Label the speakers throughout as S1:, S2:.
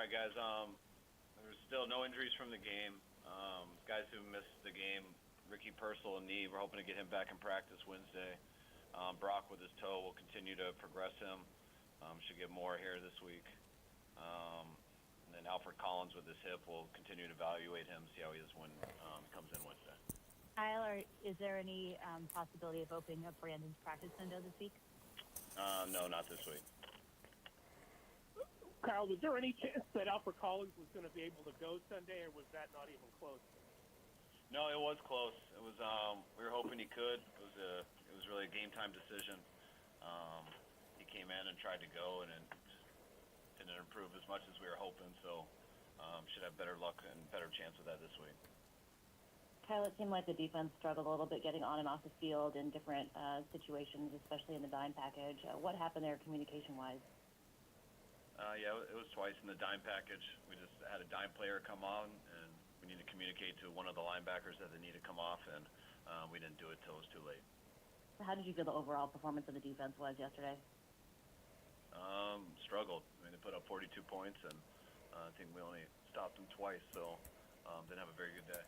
S1: right, guys. There's still no injuries from the game. Guys who missed the game, Ricky Purcell and knee, we're hoping to get him back in practice Wednesday. Brock with his toe, will continue to progress him. Should get more here this week. And then Alfred Collins with his hip, will continue to evaluate him, see how he is when he comes in Wednesday.
S2: Kyle, is there any possibility of opening up Brandon's practice window this week?
S1: No, not this week.
S3: Kyle, was there any chance that Alfred Collins was going to be able to go Sunday, or was that not even close?
S1: No, it was close. It was. We were hoping he could. It was really a game time decision. He came in and tried to go, and it just didn't improve as much as we were hoping. So should have better luck and better chance of that this week.
S4: Kyle, it seemed like the defense struggled a little bit getting on and off the field in different situations, especially in the dime package. What happened there communication-wise?
S1: Yeah, it was twice in the dime package. We just had a dime player come on, and we need to communicate to one of the linebackers that they need to come off, and we didn't do it till it was too late.
S4: So how did you feel the overall performance of the defense was yesterday?
S1: Struggled. I mean, they put up 42 points, and I think we only stopped them twice, so didn't have a very good day.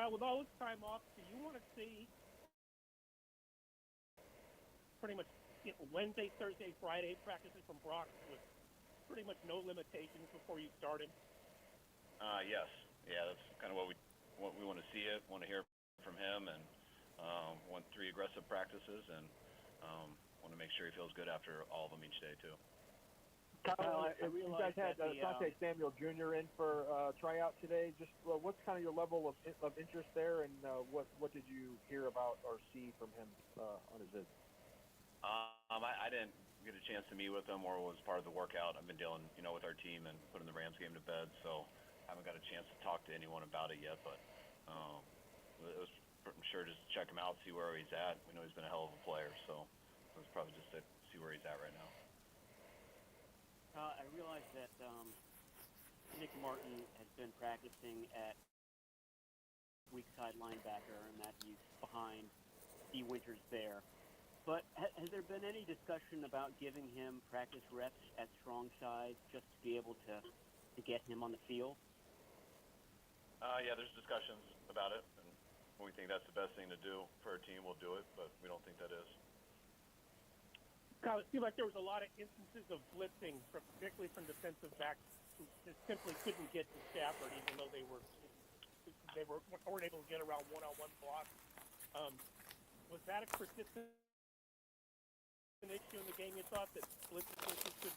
S3: With all this time off, do you want to see pretty much Wednesday, Thursday, Friday practices from Brock with pretty much no limitations before you started?
S1: Yes. Yeah, that's kind of what we want to see. It want to hear from him, and want 3 aggressive practices, and want to make sure he feels good after all of them each day too.
S5: Kyle, you guys had Dante Samuel Jr. in for tryout today. Just what's kind of your level of interest there, and what did you hear about or see from him on his visit?
S1: I didn't get a chance to meet with him or was part of the workout. I've been dealing, with our team and putting the Rams game to bed, so I haven't got a chance to talk to anyone about it yet. But it was, I'm sure, just check him out, see where he's at. We know he's been a hell of a player, so it was probably just to see where he's at right now.
S6: I realize that Nick Martin has been practicing at weak side linebacker and that he's behind D. Winters there. But has there been any discussion about giving him practice reps at strong side just to be able to get him on the field?
S1: Yeah, there's discussions about it, and when we think that's the best thing to do for our team, we'll do it, but we don't think that is.
S3: Kyle, it seemed like there was a lot of instances of blitzing, particularly from defensive backs who just simply couldn't get to Stafford, even though they weren't able to get around one-on-one blocks. Was that a persistent issue in the game? You thought that blitzes could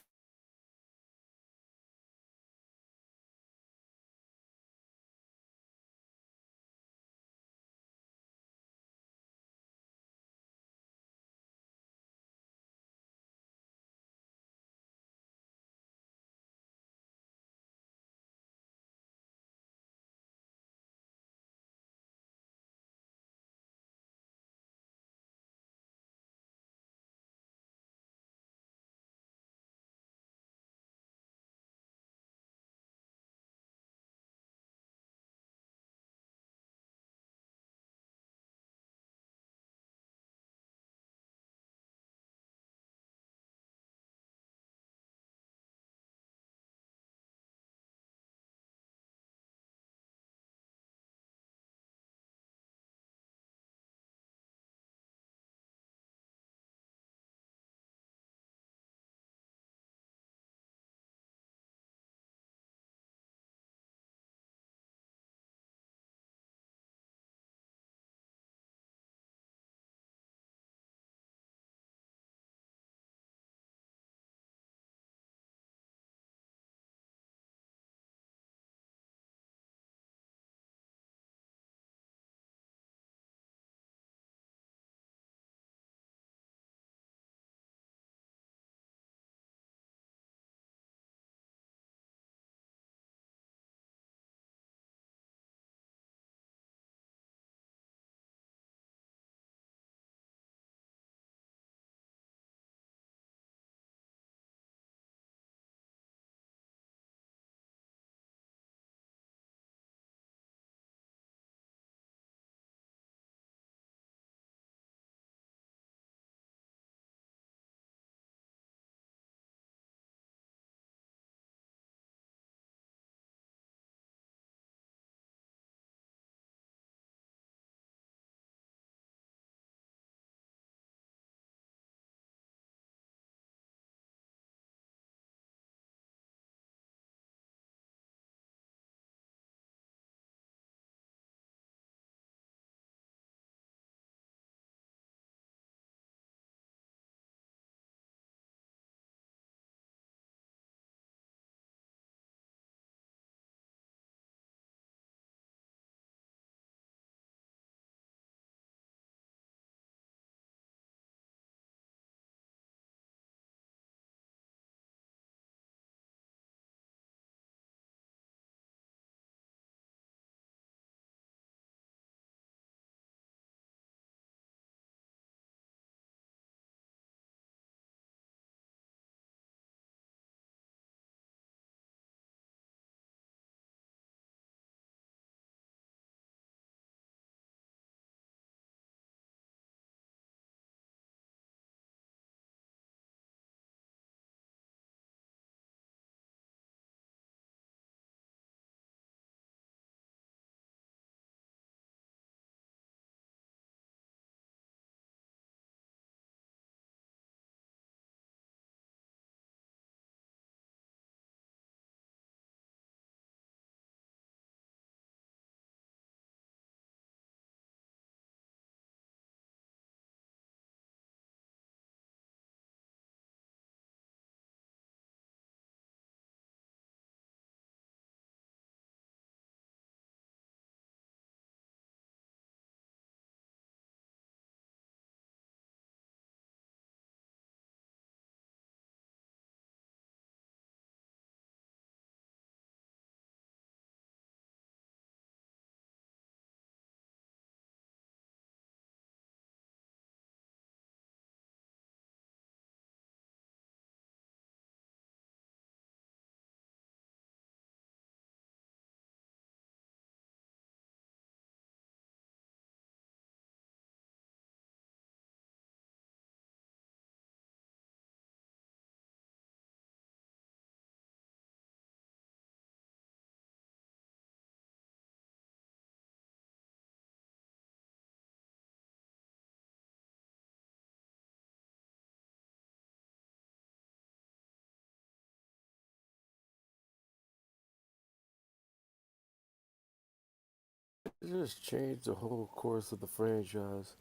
S7: It just changed the whole course of the franchise.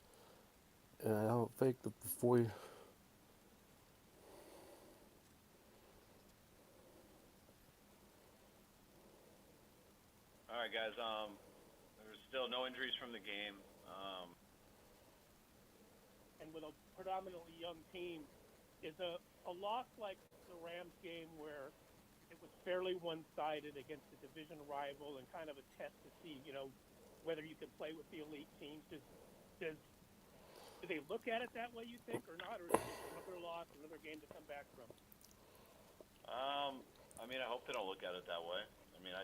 S7: And I don't think that before you,
S1: All right, guys. There's still no injuries from the game.
S3: And with a predominantly young team, is a loss like the Rams game where it was fairly one-sided against a division rival and kind of a test to see, whether you can play with the elite teams. Do they look at it that way, you think, or not, or is it just another loss, another game to come back from?
S1: I mean, I hope they don't look at it that way. I mean,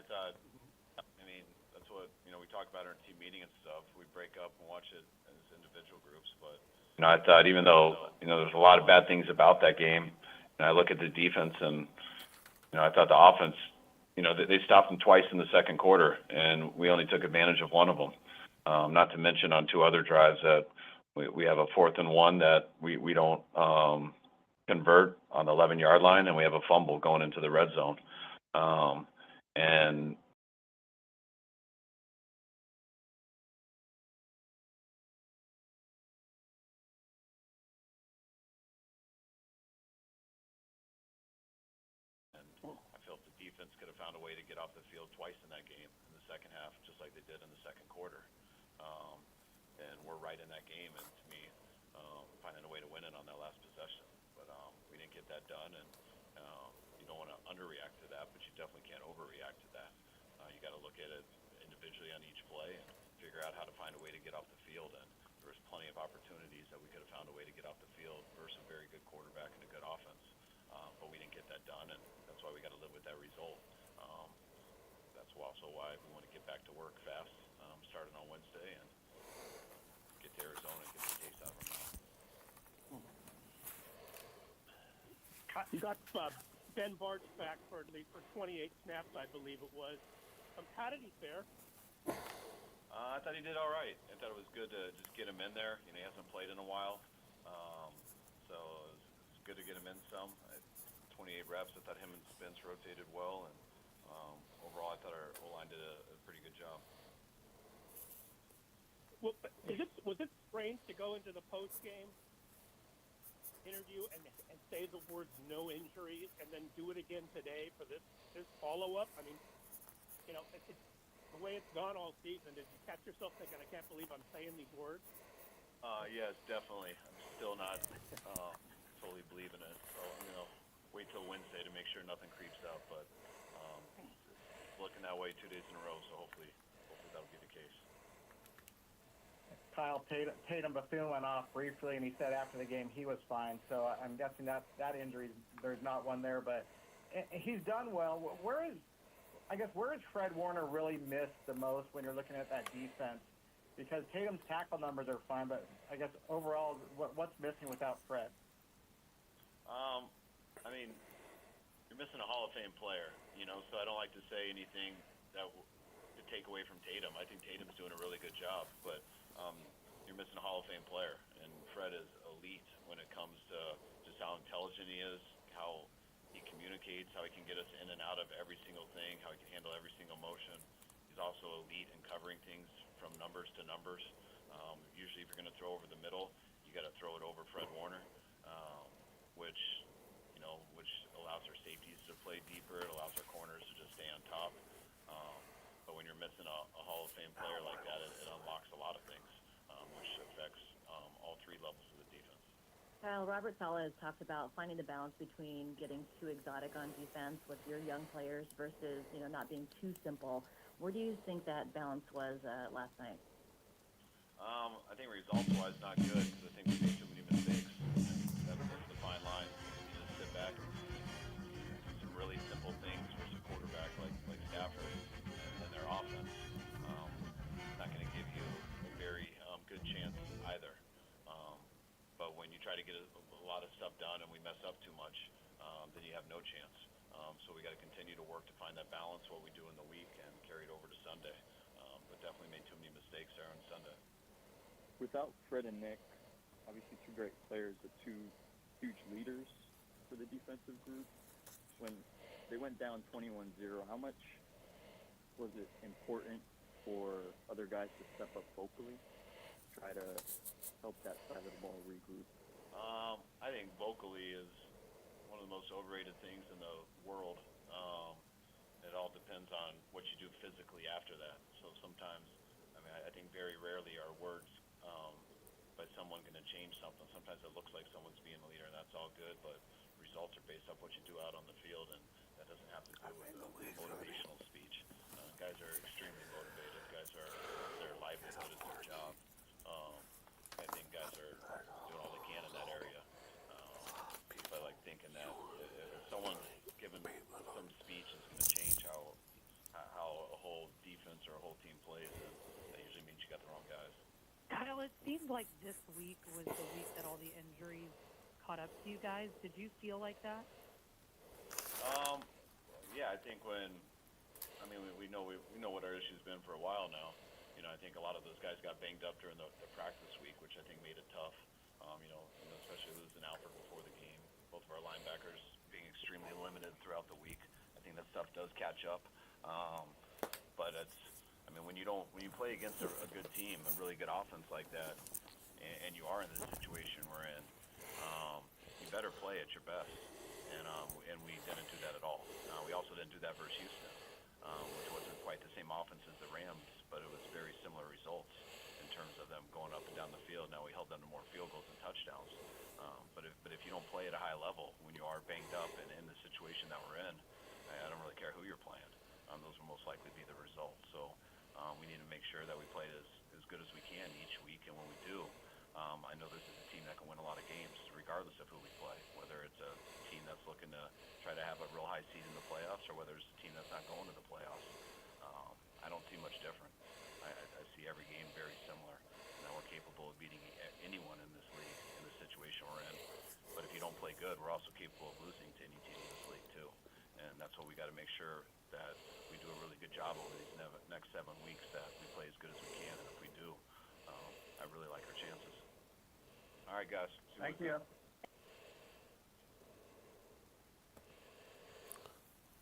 S1: that's what, we talk about in our team meeting and stuff. We break up and watch it as individual groups, but I thought even though, there's a lot of bad things about that game, and I look at the defense and, I thought the offense, they stopped them twice in the second quarter, and we only took advantage of one of them. Not to mention on two other drives that we have a 4th and 1 that we don't convert on the 11-yard line, and we have a fumble going into the red zone. And I felt the defense could have found a way to get off the field twice in that game in the second half, just like they did in the second quarter. And we're right in that game, and to me, finding a way to win it on that last possession. But we didn't get that done, and you don't want to underreact to that, but you definitely can't overreact to that. You got to look at it individually on each play and figure out how to find a way to get off the field. And there was plenty of opportunities that we could have found a way to get off the field versus a very good quarterback and a good offense. But we didn't get that done, and that's why we got to live with that result. That's also why we want to get back to work fast, starting on Wednesday, and get to Arizona and get the taste out of our mouth.
S3: You got Ben Bartz back for 28 snaps, I believe it was. How did he fare?
S1: I thought he did all right. I thought it was good to just get him in there. He hasn't played in a while, so it's good to get him in some. 28 reps. I thought him and Spence rotated well, and overall, I thought our O-line did a pretty good job.
S3: Well, was it strange to go into the post-game interview and say the words "no injuries" and then do it again today for this follow-up? I mean, it's the way it's gone all season. Did you catch yourself thinking, "I can't believe I'm saying these words"?
S1: Yes, definitely. I'm still not totally believing it. So, wait till Wednesday to make sure nothing creeps up. But it's looking that way 2 days in a row. So hopefully that'll be the case.
S8: Kyle, Tatum Bethune went off briefly, and he said after the game he was fine. So I'm guessing that injury, there's not one there, but he's done well. Where is Fred Warner really missed the most when you're looking at that defense? Because Tatum's tackle numbers are fine, but I guess overall, what's missing without Fred?
S1: I mean, you're missing a Hall of Fame player, so I don't like to say anything to take away from Tatum. I think Tatum's doing a really good job, but you're missing a Hall of Fame player, and Fred is elite when it comes to just how intelligent he is, how he communicates, how he can get us in and out of every single thing, how he can handle every single motion. He's also elite in covering things from numbers to numbers. Usually if you're going to throw over the middle, you got to throw it over Fred Warner, which allows our safeties to play deeper. It allows our corners to just stay on top. But when you're missing a Hall of Fame player like that, it unlocks a lot of things, which affects all three levels of the defense.
S4: Kyle, Robert Saleh has talked about finding the balance between getting too exotic on defense with your young players versus, not being too simple. Where do you think that balance was last night?
S1: I think results-wise not good because I think we made too many mistakes. That's the fine line. You just sit back and do some really simple things versus a quarterback like Stafford and their offense. Not going to give you a very good chance either. But when you try to get a lot of stuff done and we mess up too much, then you have no chance. So we got to continue to work to find that balance, what we do in the week, and carry it over to Sunday. But definitely made too many mistakes there on Sunday.
S9: Without Fred and Nick, obviously two great players, but two huge leaders for the defensive group. When they went down 21-0, how much was it important for other guys to step up vocally, try to help that side of the ball regroup?
S1: I think vocally is one of the most overrated things in the world. It all depends on what you do physically after that. So sometimes, I think very rarely are words by someone going to change something. Sometimes it looks like someone's being a leader, and that's all good, but results are based off what you do out on the field, and that doesn't have to do with a motivational speech. Guys are extremely motivated. Guys are, their livelihood is their job. I think guys are doing all they can in that area. But like thinking that if someone's given some speech is going to change how a whole defense or a whole team plays, then that usually means you got the wrong guys.
S10: Kyle, it seemed like this week was the week that all the injuries caught up to you guys. Did you feel like that?
S1: Yeah, I think we know what our issue's been for a while now. I think a lot of those guys got banged up during the practice week, which I think made it tough. Especially losing Alfred before the game. Both of our linebackers being extremely limited throughout the week. I think that stuff does catch up. But when you play against a good team, a really good offense like that, and you are in the situation we're in, you better play at your best. And we didn't do that at all. We also didn't do that versus Houston, which wasn't quite the same offense as the Rams, but it was very similar results in terms of them going up and down the field. Now we held them to more field goals and touchdowns. But if you don't play at a high level when you are banged up and in the situation that we're in, I don't really care who you're playing. Those will most likely be the results. So we need to make sure that we play as good as we can each week. And when we do, I know this is a team that can win a lot of games regardless of who we play, whether it's a team that's looking to try to have a real high seed in the playoffs or whether it's a team that's not going to the playoffs. I don't see much different. I see every game very similar. Now we're capable of beating anyone in this league in the situation we're in. But if you don't play good, we're also capable of losing to any team in this league too. And that's what we got to make sure that we do a really good job over these next 7 weeks, that we play as good as we can. And if we do, I really like our chances. All right, guys.
S8: Thank you.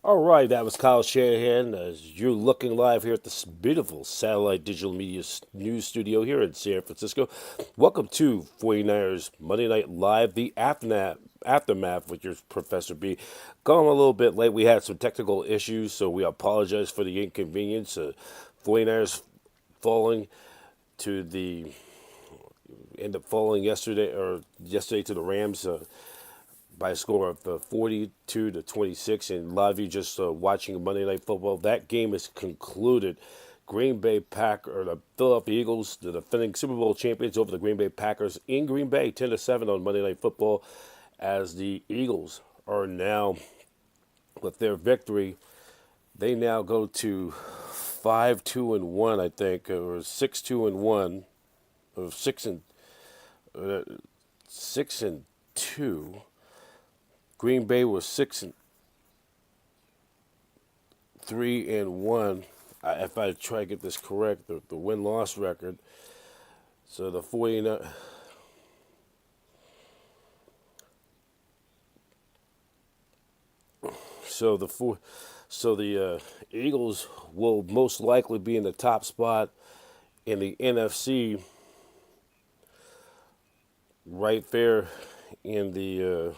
S7: All right, that was Kyle Shanahan. As you're looking live here at this beautiful satellite digital media news studio here in San Francisco. Welcome to 49ers Monday Night Live, the aftermath with your Professor B. Going a little bit late. We had some technical issues, so we apologize for the inconvenience. 49ers end up falling yesterday to the Rams. By a score of 42-26, and a lot of you just watching Monday Night Football. That game is concluded. The Philadelphia Eagles, the defending Super Bowl champions, over the Green Bay Packers in Green Bay, 10-7 on Monday Night Football, as the Eagles are now, with their victory, they now go to 5-2-1, I think, or 6-2-1, or 6-2. Green Bay was 6-3-1. If I try to get this correct, the win-loss record. So the 49. So the Eagles will most likely be in the top spot in the NFC, right there in the.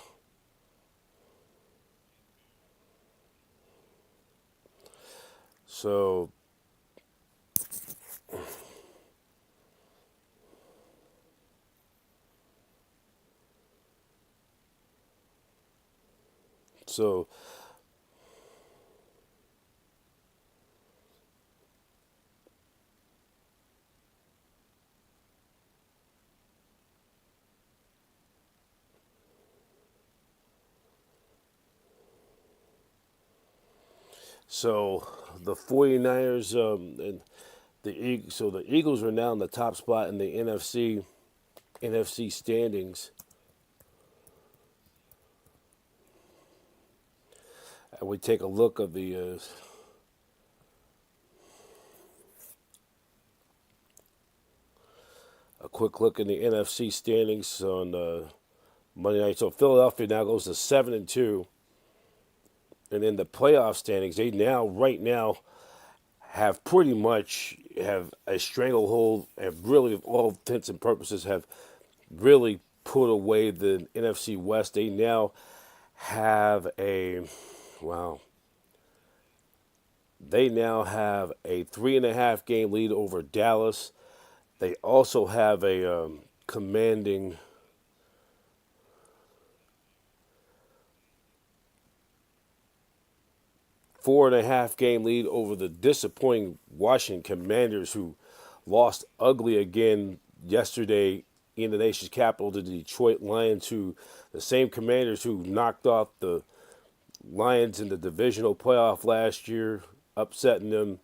S7: So the 49ers and the Eagles are now in the top spot in the NFC standings. And we take a look of a quick look in the NFC standings on Monday night. So Philadelphia now goes to 7-2. And in the playoff standings, they right now have pretty much have a stranglehold and really, all intents and purposes, have really put away the NFC West. They now have a, wow, they now have a 3.5 game lead over Dallas. They also have a commanding 4.5 game lead over the disappointing Washington Commanders, who lost ugly again yesterday in the nation's capital to the Detroit Lions, who the same Commanders who knocked off the Lions in the divisional playoff last year, upsetting them.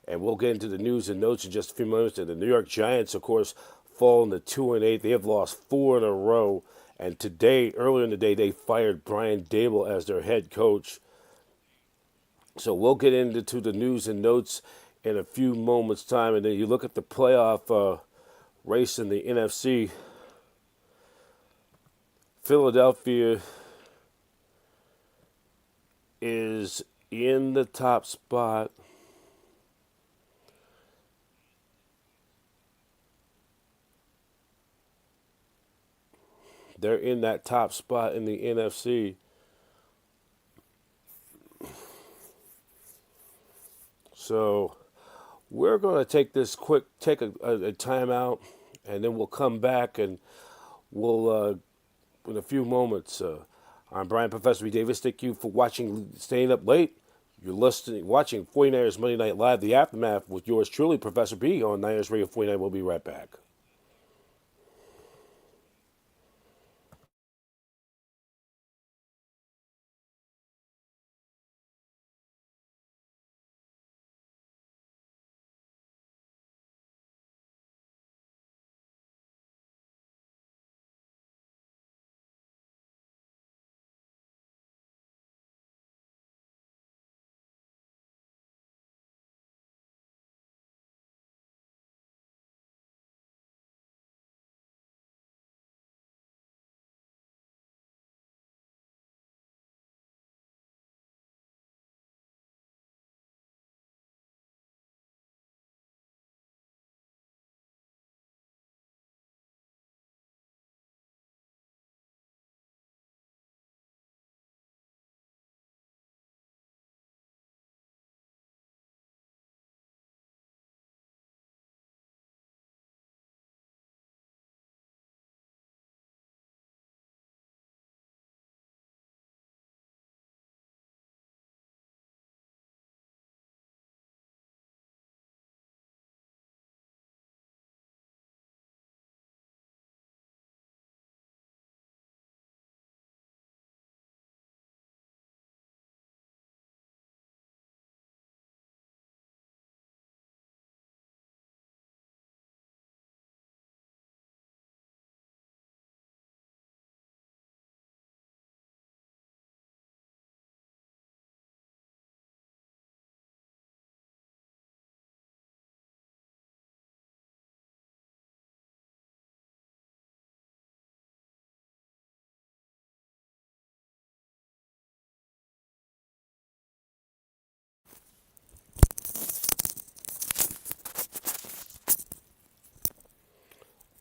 S7: And we'll get into the news and notes in just a few moments. And the New York Giants, of course, fallen to 2-8. They have lost 4 in a row. And today, earlier in the day, they fired Brian Dable as their head coach. So we'll get into the news and notes in a few moments' time. And then you look at the playoff race in the NFC. Philadelphia is in the top spot. They're in that top spot in the NFC. So we're going to take a timeout, and then we'll come back and we'll, in a few moments. I'm Brian Professor B. Davis. Thank you for staying up late. You're watching 49ers Monday Night Live, the aftermath with yours truly, Professor B, on Niners Radio 49. We'll be right back.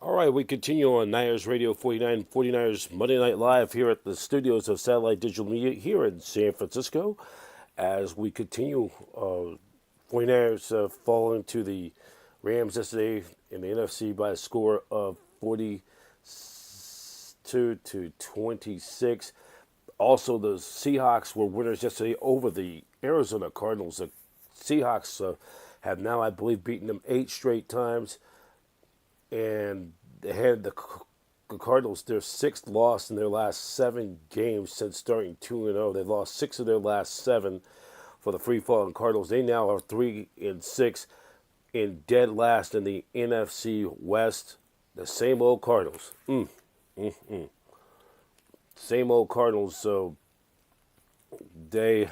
S7: All right, we continue on Niners Radio 49, 49ers Monday Night Live here at the studios of Satellite Digital Media here in San Francisco. As we continue, 49ers falling to the Rams yesterday in the NFC by a score of 42-26. Also, the Seahawks were winners yesterday over the Arizona Cardinals. The Seahawks have now, I believe, beaten them 8 straight times. And they had the Cardinals their 6th loss in their last 7 games since starting 2-0. They've lost 6 of their last 7 for the free-falling Cardinals. They now are 3-6 in dead last in the NFC West. The same old Cardinals. Same old Cardinals. So they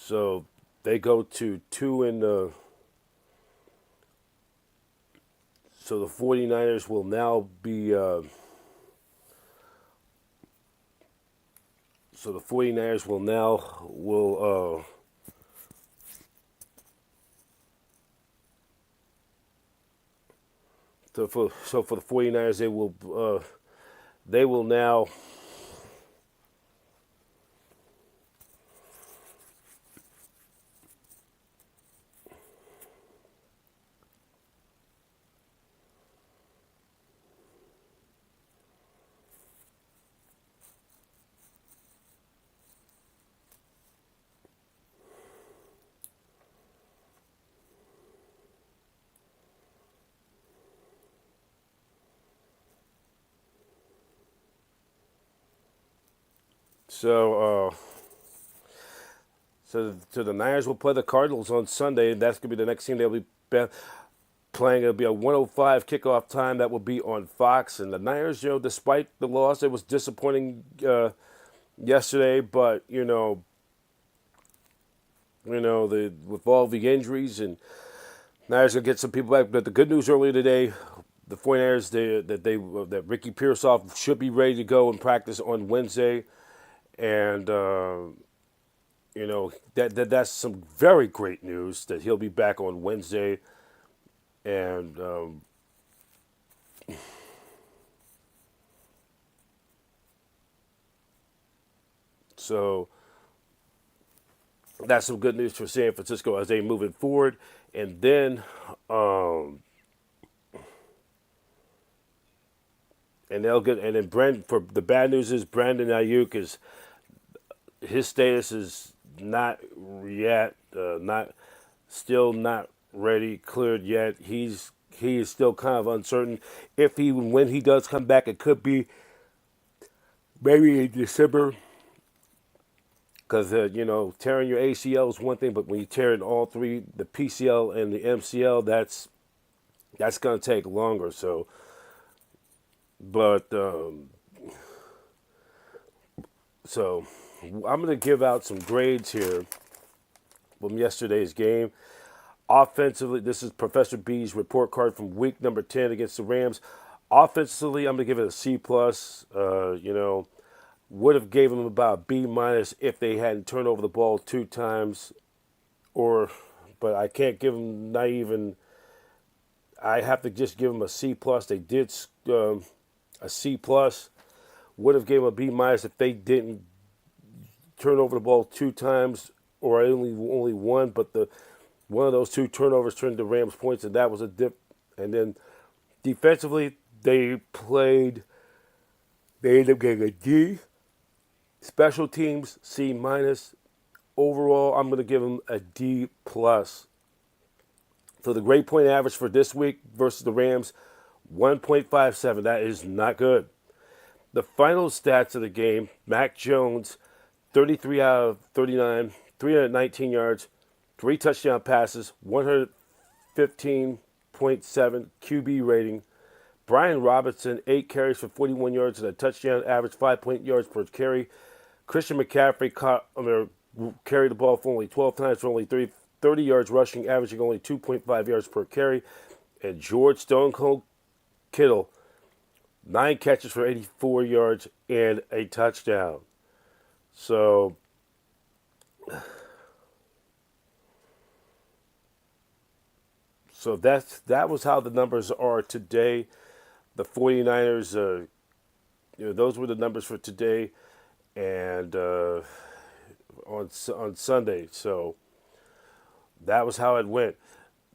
S7: so they go to 2 in the. So the 49ers will now be So the 49ers will for the 49ers they will now. So, so the Niners will play the Cardinals on Sunday, and that's going to be the next team they'll be playing. It'll be a 1:05 kickoff time. That will be on Fox. And the Niners, despite the loss, it was disappointing yesterday. But with all the injuries, and Niners gonna get some people back. But the good news earlier today, the 49ers that Ricky Pearsall should be ready to go and practice on Wednesday, and that's some very great news that he'll be back on Wednesday, and so that's some good news for San Francisco as they moving forward, and then. And they'll get, and then for the bad news is Brandon Ayuk his status is not yet not ready, cleared yet. He is still kind of uncertain if when he does come back. It could be maybe in December, because tearing your ACL is one thing, but when you tear in all three, the PCL and the MCL, that's going to take longer. So, but so I'm going to give out some grades here from yesterday's game. Offensively, this is Professor B's report card from week number 10 against the Rams. Offensively, I'm going to give it a C+. Would have gave them about a B- if they hadn't turned over the ball 2 times, but I can't give them not even. I have to just give them a C+. They did a C+. Would have gave them a B- if they didn't turn over the ball 2 times or only one, but one of those 2 turnovers turned the Rams points, and that was a dip. And then defensively, they ended up getting a D. Special teams, C-. Overall, I'm going to give them a D+. So the grade point average for this week versus the Rams, 1.57. That is not good. The final stats of the game, Mac Jones, 33 out of 39, 319 yards, 3 touchdown passes, 115.7 QB rating. Brian Robinson, 8 carries for 41 yards and a touchdown, average 5 yards per carry. Christian McCaffrey carried the ball for only 12 times for only 30 yards rushing, averaging only 2.5 yards per carry. And George Stone Cold Kittle, 9 catches for 84 yards and a touchdown. So that was how the numbers are today. The 49ers, those were the numbers for today and on Sunday. So that was how it went.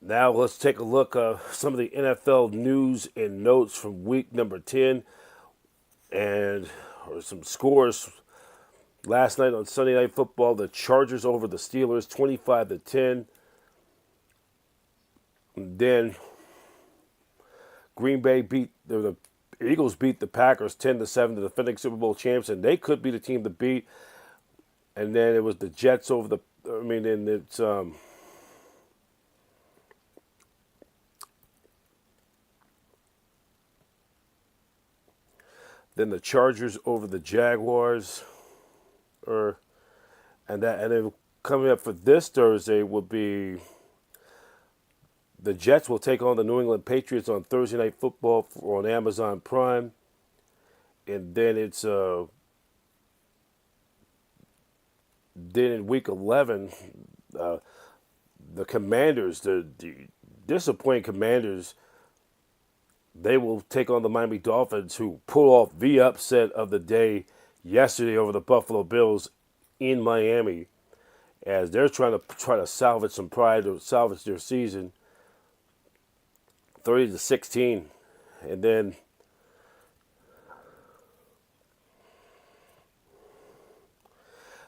S7: Now let's take a look at some of the NFL news and notes from week number 10 or some scores. Last night on Sunday Night Football, the Chargers over the Steelers, 25-10. Then Green Bay the Eagles beat the Packers 10-7, the defending Super Bowl champs, and they could be the team to beat. And then it was the Jets over then it's then the Chargers over the Jaguars, and then coming up for this Thursday will be the Jets will take on the New England Patriots on Thursday Night Football on Amazon Prime, and then it's then in Week 11, uh, the Commanders, the disappointing Commanders, they will take on the Miami Dolphins, who pull off the upset of the day yesterday over the Buffalo Bills in Miami, as they're trying to salvage some pride or salvage their season, 30-16, and then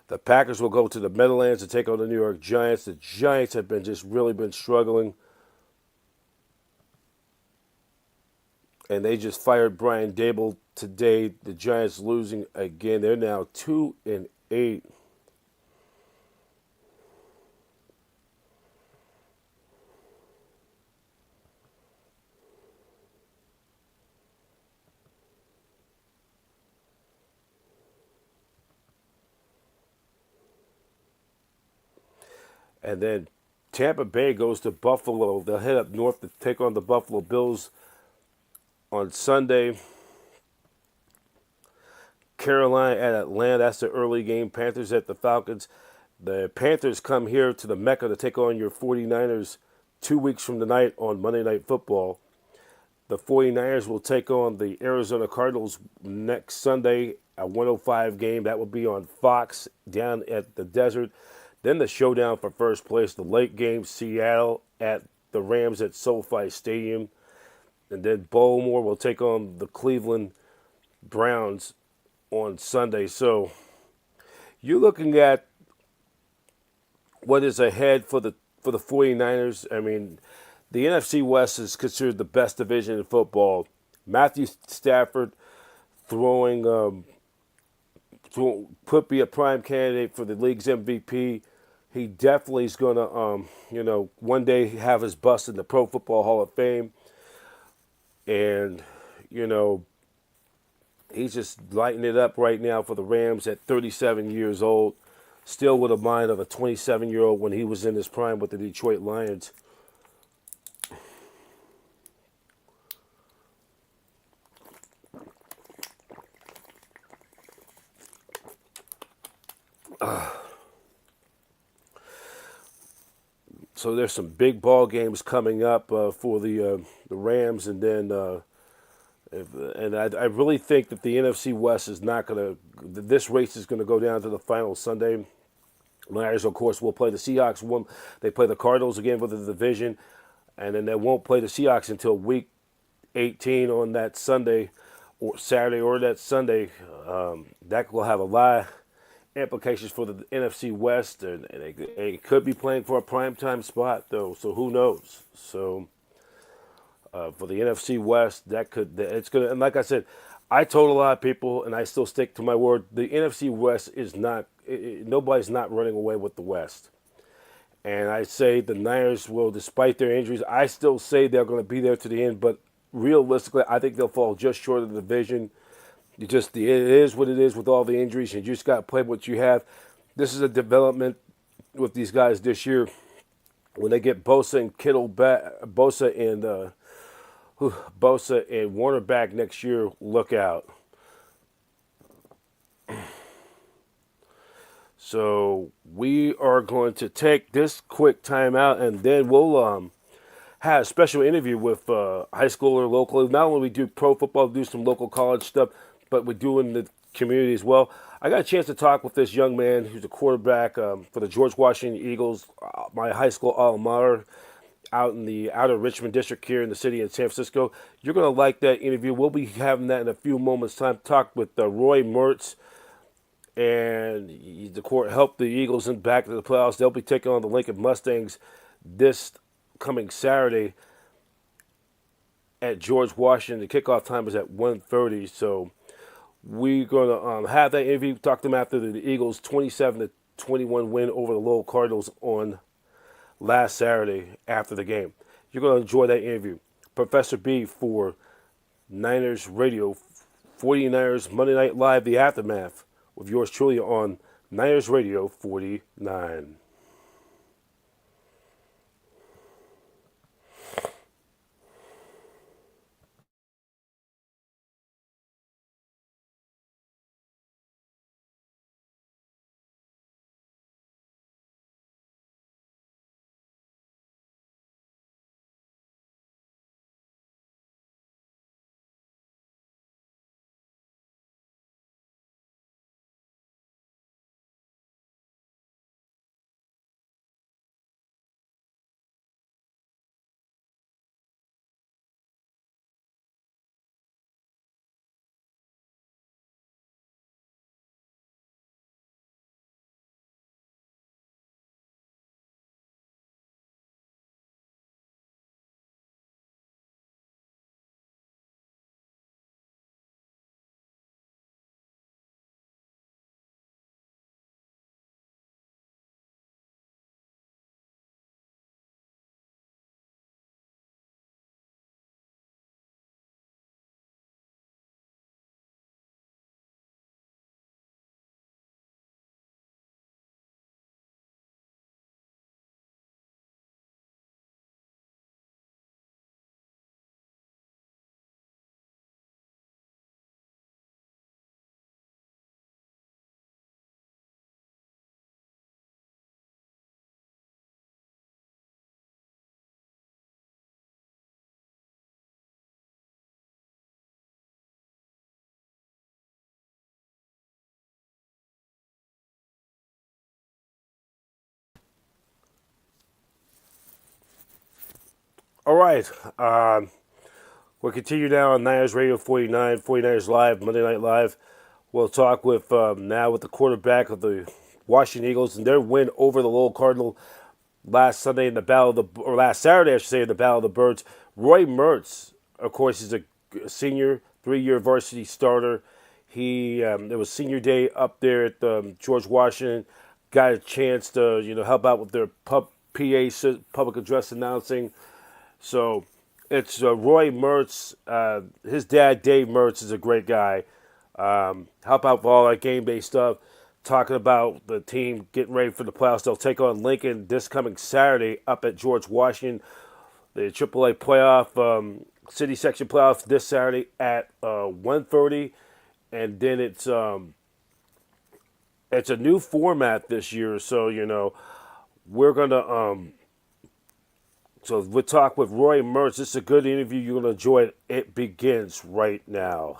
S7: the Packers will go to the Meadowlands to take on the New York Giants. The Giants have really been struggling. And they just fired Brian Dable today. The Giants losing again. They're now 2-8. And then Tampa Bay goes to Buffalo. They'll head up north to take on the Buffalo Bills on Sunday. Carolina at Atlanta. That's the early game. Panthers at the Falcons. The Panthers come here to the Mecca to take on your 49ers 2 weeks from tonight on Monday Night Football. The 49ers will take on the Arizona Cardinals next Sunday, a 105 game. That will be on Fox down at the desert. Then the showdown for first place, the late game, Seattle at the Rams at SoFi Stadium. And then Baltimore will take on the Cleveland Browns on Sunday. So you're looking at what is ahead for the 49ers. I mean, the NFC West is considered the best division in football. Matthew Stafford could be a prime candidate for the league's MVP. He definitely is going to, one day have his bust in the Pro Football Hall of Fame. And, he's just lighting it up right now for the Rams at 37 years old. Still with a mind of a 27-year-old when he was in his prime with the Detroit Lions. So there's some big ball games coming up for the Rams, and then I really think that the NFC West is not going to. This race is going to go down to the final Sunday. Niners, of course, will play the Seahawks. They play the Cardinals again for the division, and then they won't play the Seahawks until Week 18 on that Sunday, or Saturday, or that Sunday. That will have a lot of implications for the NFC West, and they could be playing for a primetime spot, though. So who knows? So for the NFC West, it's gonna. And like I said, I told a lot of people, and I still stick to my word. The NFC West is not. Nobody's not running away with the West. And I say the Niners will, despite their injuries, I still say they're going to be there to the end. But realistically, I think they'll fall just short of the division. It is what it is with all the injuries. You just got to play what you have. This is a development with these guys this year. When they get Bosa and Kittle back, Bosa and Warner back next year, look out. So we are going to take this quick time out, and then we'll have a special interview with high schooler locally. Not only we do pro football, do some local college stuff, but we do in the community as well. I got a chance to talk with this young man who's a quarterback for the George Washington Eagles, my high school alma mater, out in the outer Richmond district here in the city of San Francisco. You're going to like that interview. We'll be having that in a few moments' time. Talk with Roy Mertz, and the court helped the Eagles in back to the playoffs. They'll be taking on the Lincoln Mustangs this coming Saturday at George Washington. The kickoff time is at 1:30. So we're going to have that interview. Talk to them after the Eagles' 27-21 win over the Lowell Cardinals on last Saturday after the game. You're going to enjoy that interview. Professor B for Niners Radio, 49ers Monday Night Live, The Aftermath, with yours truly on Niners Radio 49. All right. We'll continue now on Niners Radio 49, 49ers Live, Monday Night Live. We'll talk with now with the quarterback of the Washington Eagles and their win over the Lowell Cardinal last Sunday in the Battle of the, or last Saturday, I should say, in the Battle of the Birds. Roy Mertz, of course, is a senior, 3-year varsity starter. He it was senior day up there at George Washington. Got a chance to help out with their public address announcing. So it's Roy Mertz. His dad, Dave Mertz, is a great guy. Help out with all that game day stuff. Talking about the team getting ready for the playoffs. They'll take on Lincoln this coming Saturday up at George Washington. The AAA playoff, city section playoff this Saturday at 1:30, and then it's a new format this year. So we're gonna so we'll talk with Roy Mertz. This is a good interview. You're gonna enjoy it. It begins right now.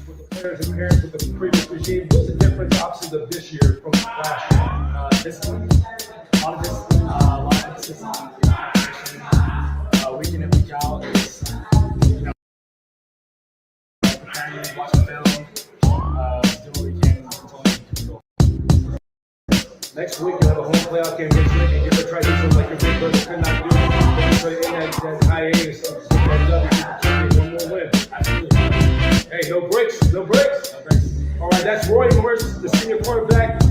S11: With the players and parents with the previous regime, what's the difference opposite of this year from last year?
S12: Discipline. A lot of discipline, a lot of consistency, week in and week out. It's, preparing, watching film, do what we can until we control.
S11: Next week, you'll have a home playoff game against Lincoln. Give it a try to do something like your big brother could not do. Try to end that hiatus. Get that W, one more win.
S12: Absolutely.
S11: Hey, no breaks, no breaks.
S12: No breaks.
S11: All right, that's Roy Mertz, the senior quarterback.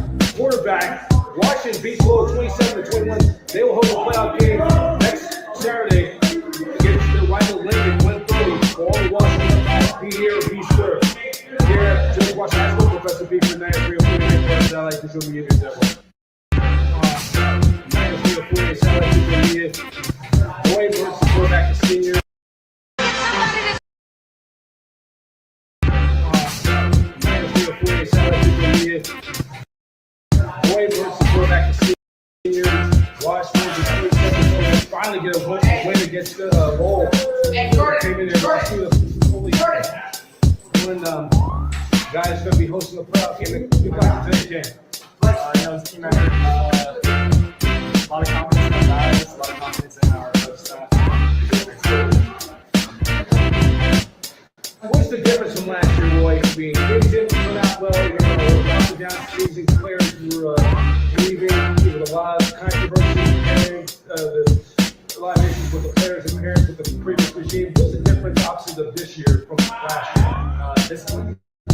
S11: Washington beats Lowell 27-21. They will hold a playoff game next Saturday against their rival Lincoln, 1:30. For all the Washington, be here, be sure. Here at George Washington High School, Professor B. for Niners 348 Satellite Digital Media Network. Niners 348 Satellite Digital Media. Roy Mertz, the quarterback, the senior. Roy Mertz, the quarterback, the senior. Washington finally get a win against Lowell. Came in there last year. When guys going to be hosting the playoff game, get back to today's game.
S12: This team effort, a lot of confidence in our guys, a lot of confidence in our staff.
S11: What's the difference from last year, Roy? I mean, things didn't turn out well. Up and down season, players were leaving. There was a lot of controversy, a lot of issues with the players and parents with the previous regime. What's the difference opposite of this year from last year?
S12: Discipline. A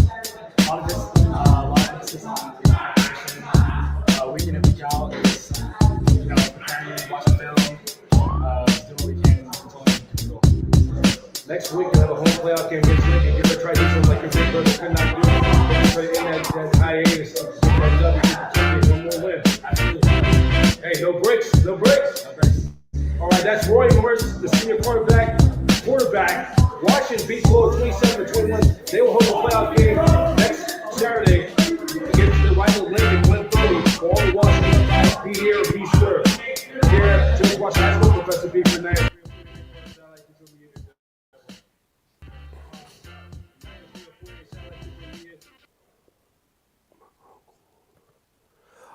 S12: lot of discipline, a lot of consistency, week in and week out. It's, preparing, watching film, do what we can until we control.
S11: Next week, you'll have a home playoff game against Lincoln. Give it a try to do something like your big brother could not do. Try to end that hiatus. Get that W, one more win.
S12: Absolutely.
S11: Hey, no breaks, no breaks.
S12: No breaks.
S11: All right, that's Roy Mertz, the senior quarterback. Washington beats Lowell 27-21. They will hold a playoff game next Saturday against their rival Lincoln, 1:30. For all the Washington, be here, be sure. Here at George Washington High School, Professor B. for Niners.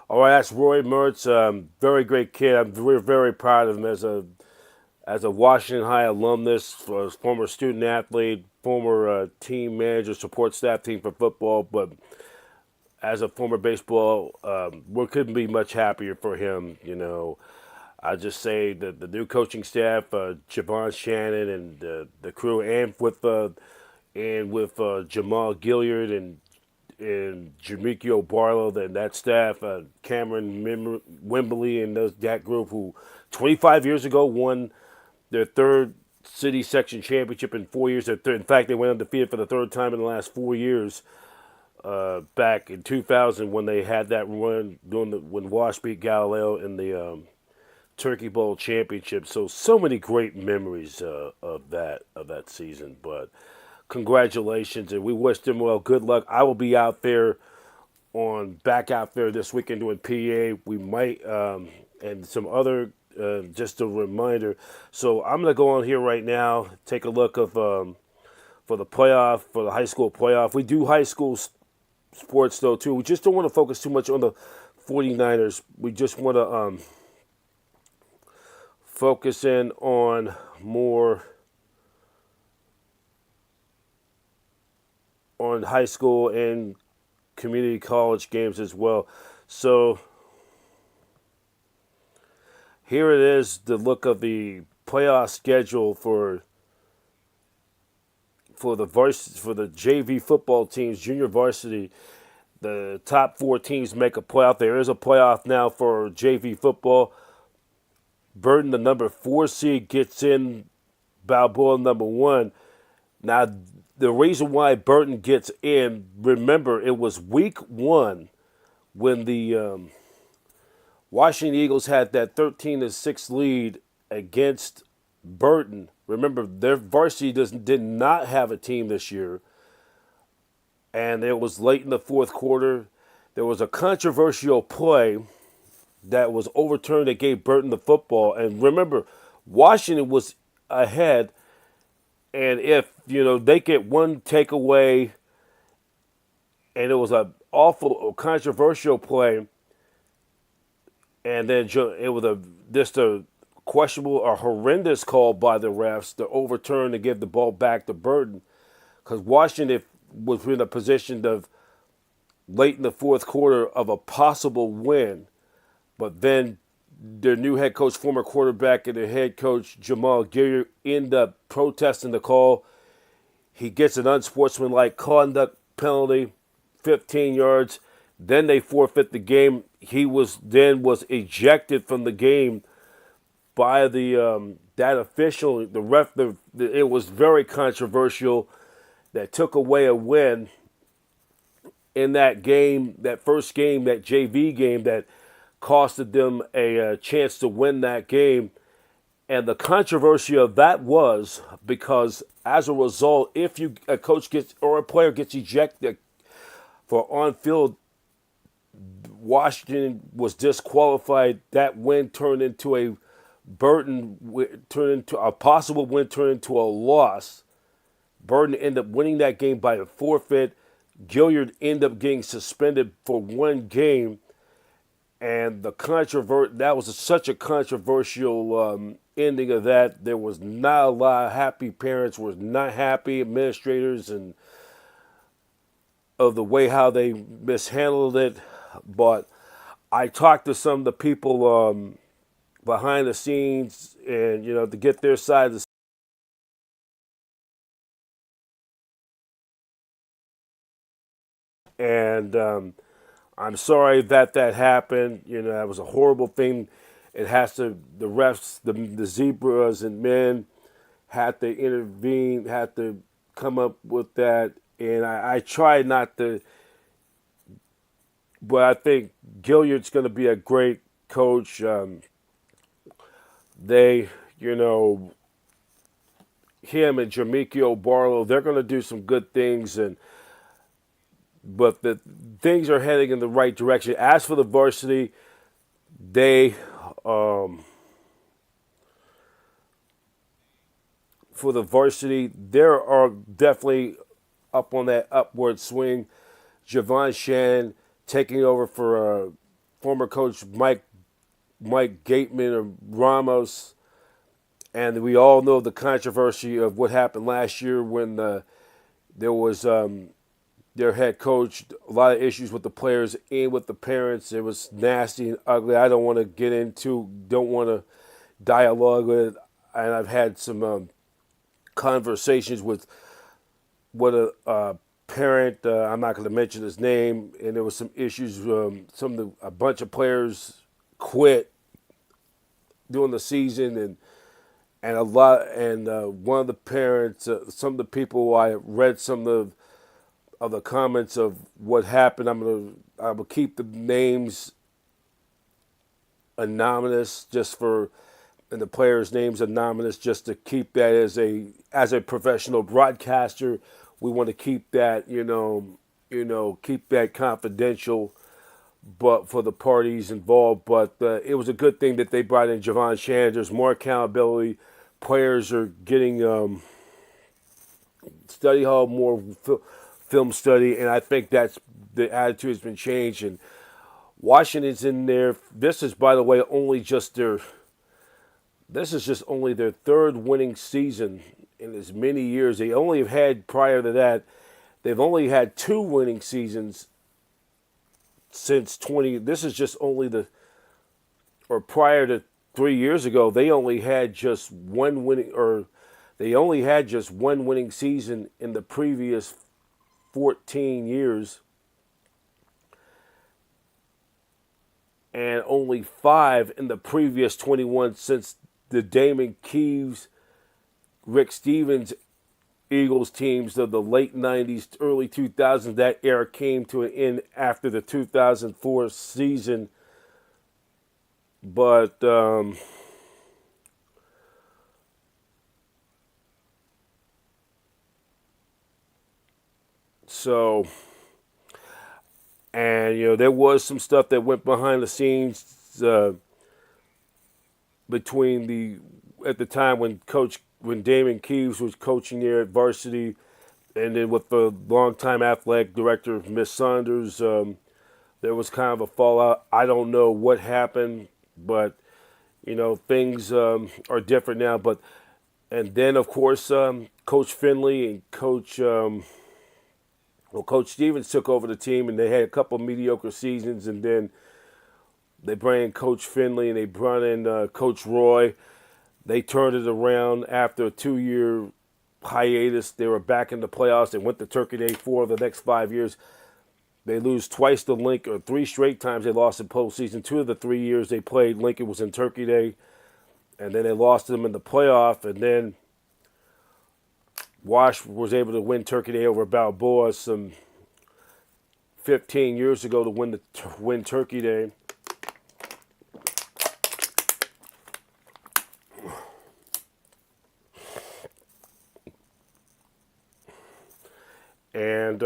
S7: All right, that's Roy Mertz. Very great kid. We're very proud of him as a Washington High alumnus, former student athlete, former team manager, support staff team for football, but as a former baseball, we couldn't be much happier for him. I just say that the new coaching staff, Javon Shannon and the crew, and with Jamal Gilliard and Jamikio Barlow and that staff, Cameron Wimberly and that group who 25 years ago won their third city section championship in 4 years. In fact, they went undefeated for the third time in the last 4 years. Back in 2000 when they had that run when Wash beat Galileo in the Turkey Bowl championship. So many great memories of that season. But congratulations, and we wish them well. Good luck. I will be out there back out there this weekend doing PA. We might and some other. Just a reminder. So I'm gonna go on here right now. Take a look of for the high school playoff. We do high school sports though too. We just don't want to focus too much on the 49ers. We just want to focus in on more on high school and community college games as well. So here it is, the look of the playoff schedule for the JV football teams, junior varsity. The top 4 teams make a playoff. There is a playoff now for JV football. Burton, the number 4 seed, gets in. Balboa, number 1. Now, the reason why Burton gets in, remember, it was week 1 when the Washington Eagles had that 13-6 lead against Burton. Remember, their varsity did not have a team this year. And it was late in the fourth quarter. There was a controversial play that was overturned that gave Burton the football. And remember, Washington was ahead. And if, they get one takeaway and it was an awful controversial play, and then it was just a questionable or horrendous call by the refs to overturn to give the ball back to Burton. Because Washington was in a position of late in the fourth quarter of a possible win. But then their new head coach, former quarterback, and their head coach, Jamal Gilliard, end up protesting the call. He gets an unsportsmanlike conduct penalty, 15 yards. Then they forfeit the game. He was ejected from the game by that official. The ref. It was very controversial. That took away a win in that game, that first game, that JV game that costed them a chance to win that game. And the controversy of that was because, as a result, if a coach gets or a player gets ejected for on-field, Washington was disqualified. That win turned into a possible win turned into a loss. Burton ended up winning that game by a forfeit. Gilliard ended up getting suspended for 1 game. And that was such a controversial ending of that. There was not a lot of happy parents, was not happy administrators, and of the way how they mishandled it. But I talked to some of the people behind the scenes, and to get their side of the and I'm sorry that happened. That was a horrible thing. The refs, the zebras and men had to intervene, had to come up with that. And I tried not to, but I think Gilliard's going to be a great coach. Him and Jamikio Barlow, they're going to do some good things, but the things are heading in the right direction. As for the varsity, they are definitely up on that upward swing. Javon Shannon taking over for former coach Mike Gateman or Ramos, and we all know the controversy of what happened last year when there was their head coach, a lot of issues with the players and with the parents. It was nasty and ugly. I don't want to dialogue with it. And I've had some conversations with what a parent. I'm not going to mention his name, and there was some issues. A bunch of players quit during the season, and one of the parents, some of the people I read some of the comments of what happened. I will keep the names anonymous and the players' names anonymous just to keep that as a professional broadcaster. We want to keep that keep that confidential, but for the parties involved. But it was a good thing that they brought in Javon Shan. There's more accountability. Players are getting study hall, more film study, and I think that's the attitude has been changed. And Washington's in there. This is, by the way, only just their. This is just only their third winning season in as many years. They only have had prior to that. They've only had two winning seasons since 20. This is just only prior to 3 years ago, they only had just one winning season in the previous 14 years, and only 5 in the previous 21 since the Damon Keeves, Rick Stevens Eagles teams of the late 90s, early 2000s. That era came to an end after the 2004 season. But there was some stuff that went behind the scenes at the time when Damon Keeves was coaching there at varsity, and then with the longtime athletic director Miss Saunders, there was kind of a fallout. I don't know what happened, but things are different now. And then of course Coach Finley and Coach Stevens took over the team, and they had a couple of mediocre seasons, and then they brought in Coach Finley and they brought in Coach Roy. They turned it around after a 2-year hiatus. They were back in the playoffs. They went to Turkey Day 4 of the next 5 years. They lose twice to Lincoln, or 3 straight times they lost in postseason. 2 of the 3 years they played, Lincoln was in Turkey Day, and then they lost to them in the playoff. And then Wash was able to win Turkey Day over Balboa some 15 years ago to win Turkey Day. And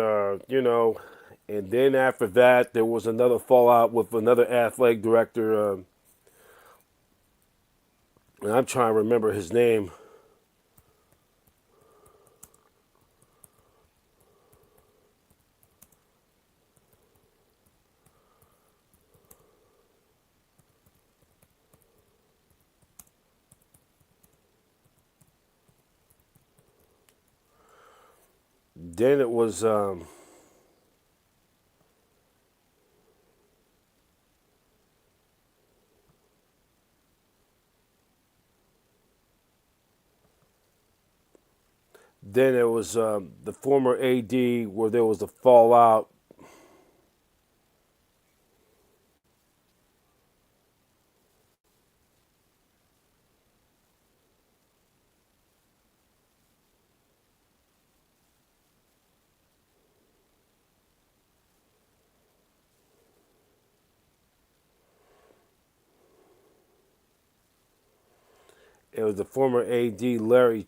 S7: and then after that, there was another fallout with another athletic director, and I'm trying to remember his name. Then it was the former AD where there was a fallout. It was the former AD Larry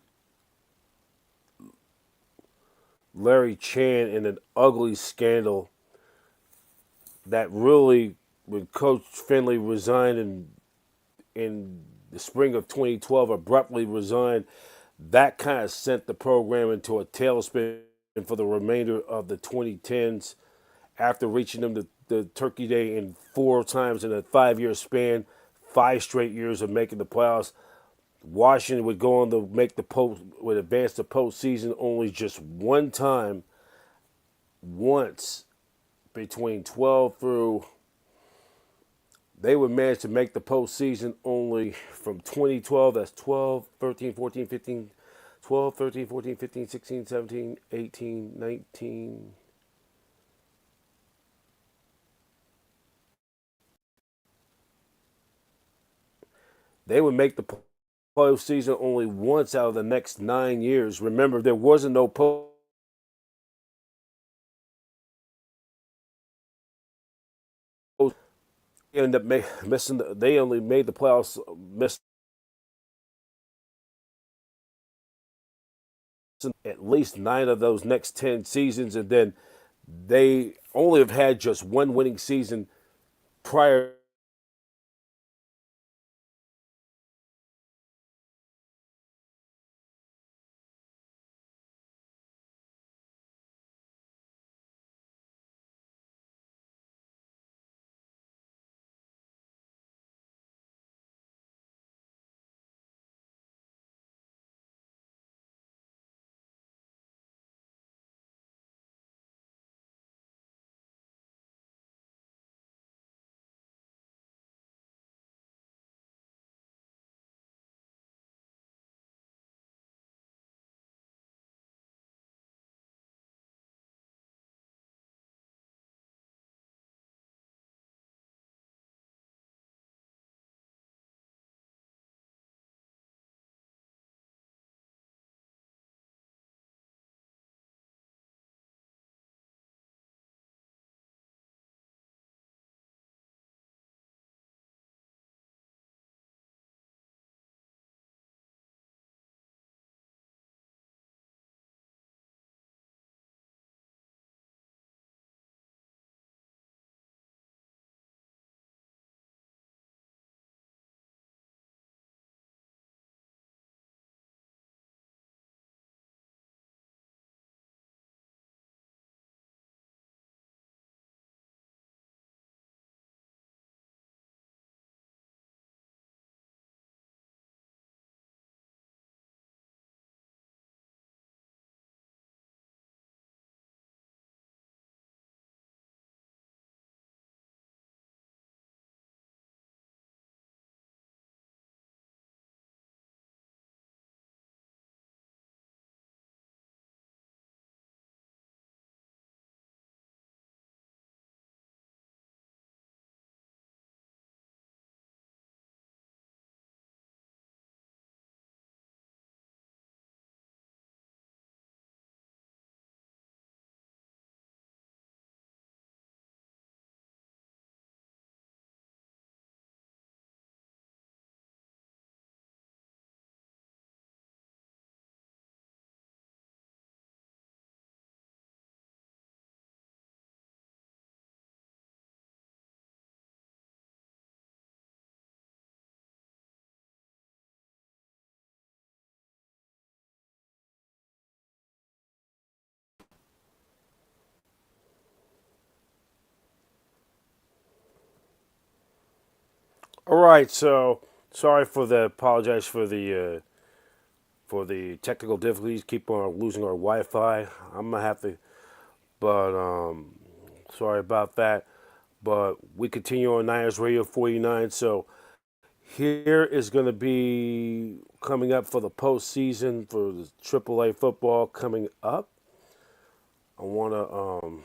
S7: Chan in an ugly scandal that really, when Coach Finley resigned in the spring of 2012, abruptly resigned, that kind of sent the program into a tailspin for the remainder of the 2010s. After reaching them the Turkey Day in 4 times in a 5-year span, 5 straight years of making the playoffs, Washington would go on to would advance the postseason only just one time once between 12 through. They would manage to make the postseason only from 2012. That's 12, 13, 14, 15, 12, 13, 14, 15, 16, 17, 18, 19. They would make the postseason only once out of the next 9 years. Remember, there wasn't no post. They ended up missing. They only made the playoffs. Missed at least 9 of those next 10 seasons, and then they only have had just one winning season prior. All right, so sorry for the apologize for the technical difficulties. Keep on losing our Wi-Fi. I'm gonna have to, but sorry about that. But we continue on Niners Radio 49. So here is going to be coming up for the postseason for the AAA football coming up. I want to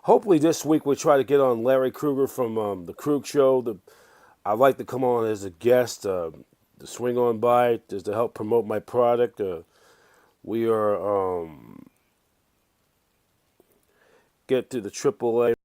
S7: hopefully this week we'll try to get on Larry Kruger from the Krug Show. I'd like to come on as a guest to swing on by just to help promote my product. We are get to the AAA.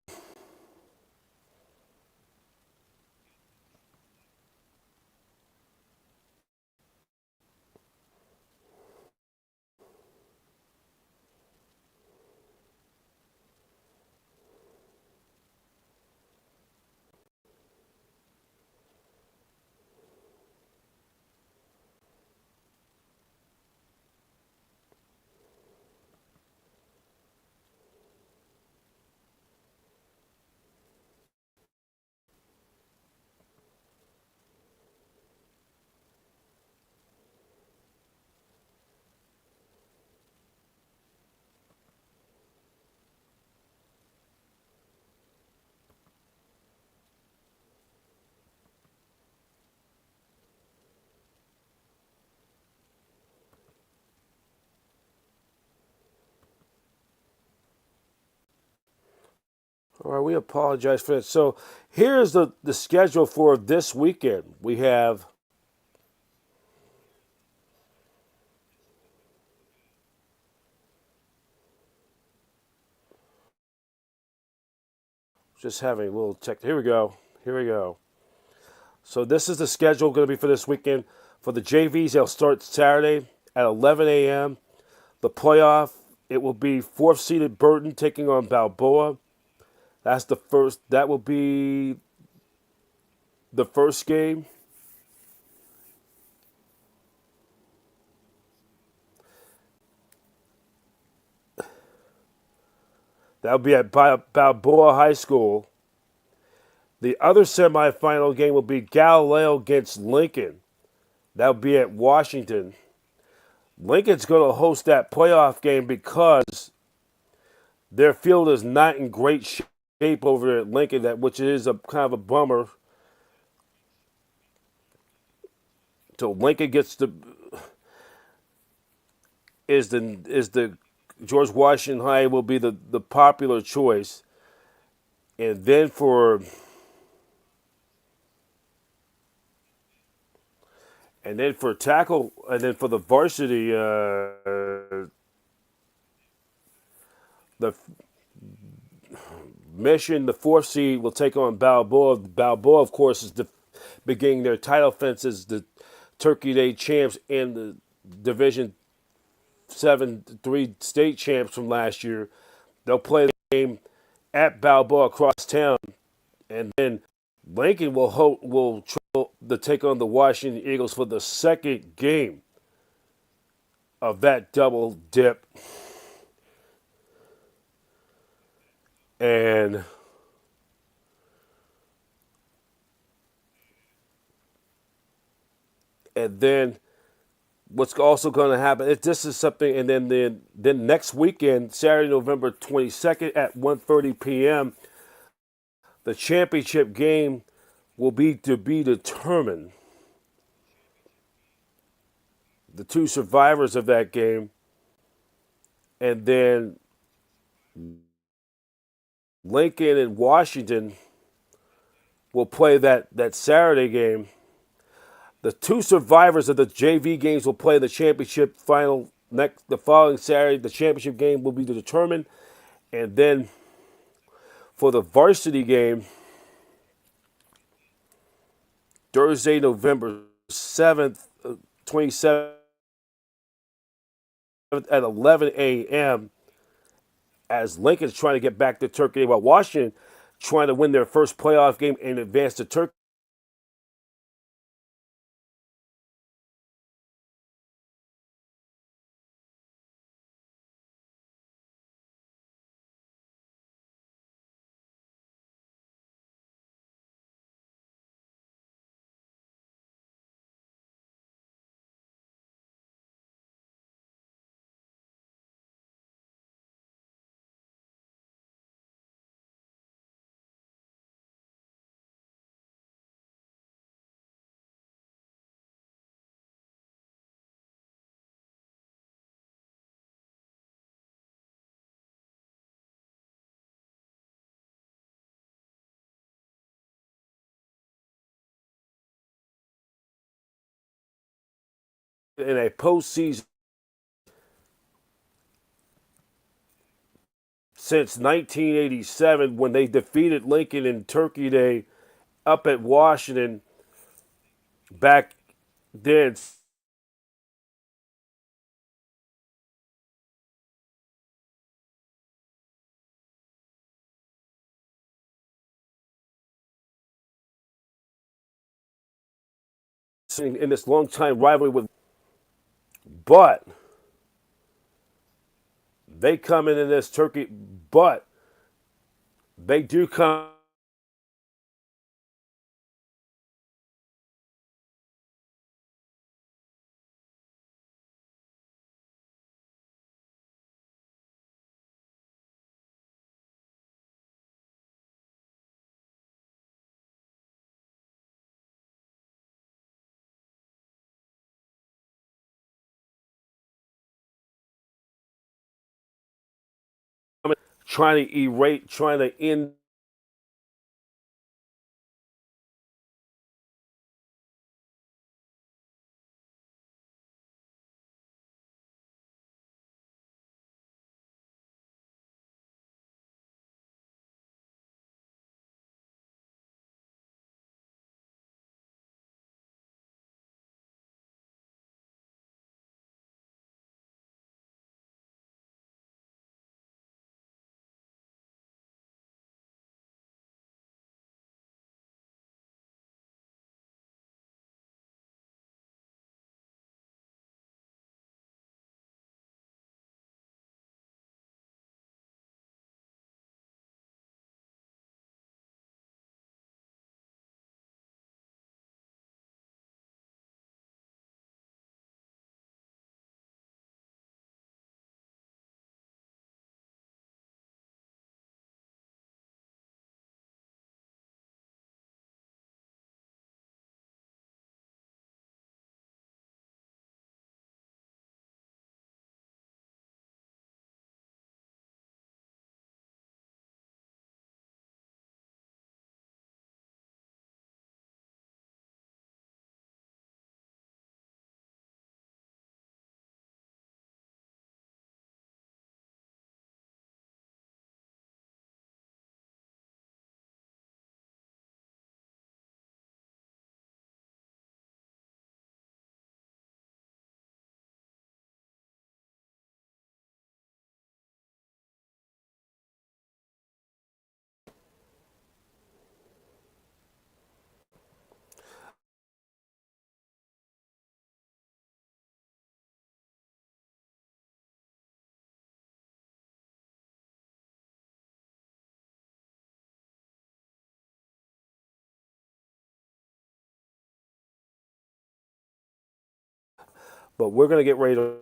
S7: All right, we apologize for that. So here's the schedule for this weekend. We have just having a little tech. Here we go. Here we go. So this is the schedule going to be for this weekend. For the JVs, they'll start Saturday at 11 a.m. The playoff, it will be fourth seeded Burton taking on Balboa. That's the first. That will be the first game. That will be at Balboa High School. The other semifinal game will be Galileo against Lincoln. That will be at Washington. Lincoln's going to host that playoff game because their field is not in great shape over there at Lincoln, which is a kind of a bummer. So Lincoln gets the is the George Washington High will be the popular choice, and then for tackle, and then for the varsity, the Mission, the fourth seed, will take on Balboa. Balboa, of course, is beginning their title fence as the Turkey Day champs and the Division 7-3 state champs from last year. They'll play the game at Balboa across town, and then Lincoln will try to take on the Washington Eagles for the second game of that double dip. And then what's also going to happen if this is something, and then next weekend, Saturday, November 22nd at 1:30 p.m., the championship game will be to be determined. The two survivors of that game, and then Lincoln and Washington will play that Saturday game. The two survivors of the JV games will play the championship final the following Saturday. The championship game will be determined, and then for the varsity game, Thursday, November 7th, 27th at 11 a.m. as Lincoln's trying to get back to Turkey, while Washington trying to win their first playoff game and advance to Turkey. In a postseason since 1987 when they defeated Lincoln in Turkey Day up at Washington back then. In this long time rivalry with, but they come in this Turkey, but they do come trying to end but we're going to get ready to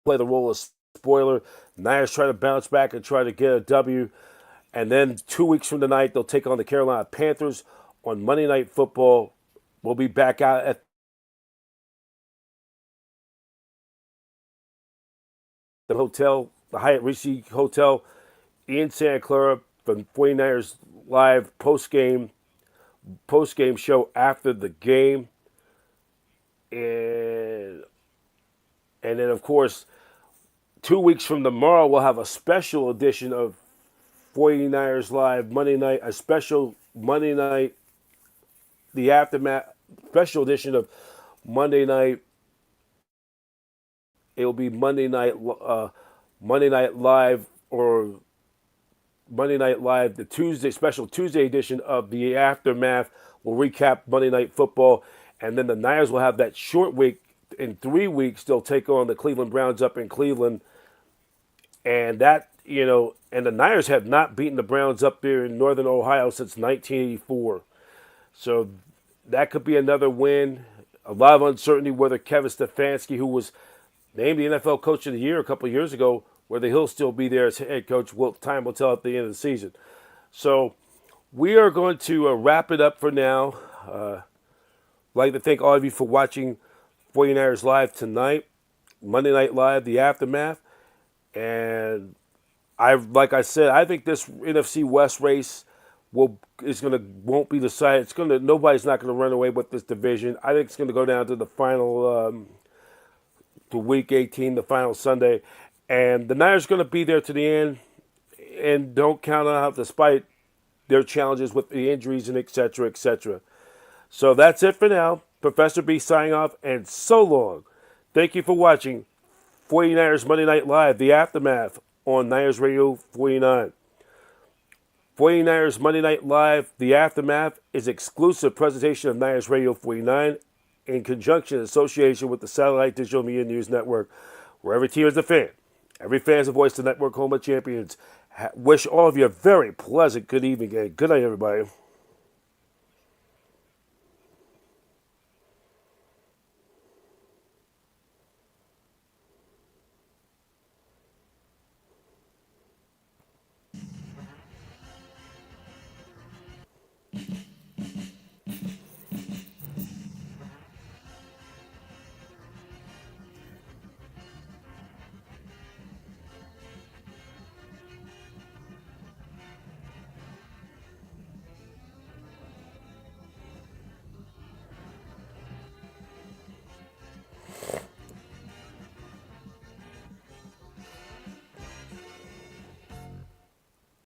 S7: play the role of spoiler. Niners try to bounce back and try to get a W. And then 2 weeks from tonight, they'll take on the Carolina Panthers on Monday Night Football. We'll be back out at the hotel, the Hyatt Regency Hotel in Santa Clara for 49ers Live post-game show after the game. And then, of course, 2 weeks from tomorrow, we'll have a special edition of 49ers Live Monday night, a special Monday night, the aftermath, special edition of Monday night. It will be Monday Night Live or Monday Night Live, the Tuesday special Tuesday edition of the aftermath. We'll recap Monday Night Football, and then the Niners will have that short week. In 3 weeks, they'll take on the Cleveland Browns up in Cleveland, and and the Niners have not beaten the Browns up there in Northern Ohio since 1984. So that could be another win. A lot of uncertainty whether Kevin Stefanski, who was named the NFL Coach of the Year a couple of years ago, whether he'll still be there as head coach. Time will tell at the end of the season. So we are going to wrap it up for now. I'd like to thank all of you for watching 49ers Live tonight, Monday Night Live, the aftermath. And like I said, I think this NFC West race won't be decided. Nobody's not going to run away with this division. I think it's going to go down to the final, to Week 18, the final Sunday, and the Niners are going to be there to the end. And don't count on out, despite their challenges with the injuries and et cetera, et cetera. So that's it for now. Professor B signing off, and so long. Thank you for watching 49ers Monday Night Live, the aftermath on Niners Radio 49. 49ers Monday Night Live, the aftermath is exclusive presentation of Niners Radio 49 in conjunction and association with the Satellite Digital Media News Network, where every team is a fan. Every fan is a voice to Network Home of Champions. Wish all of you a very pleasant good evening and good night, everybody.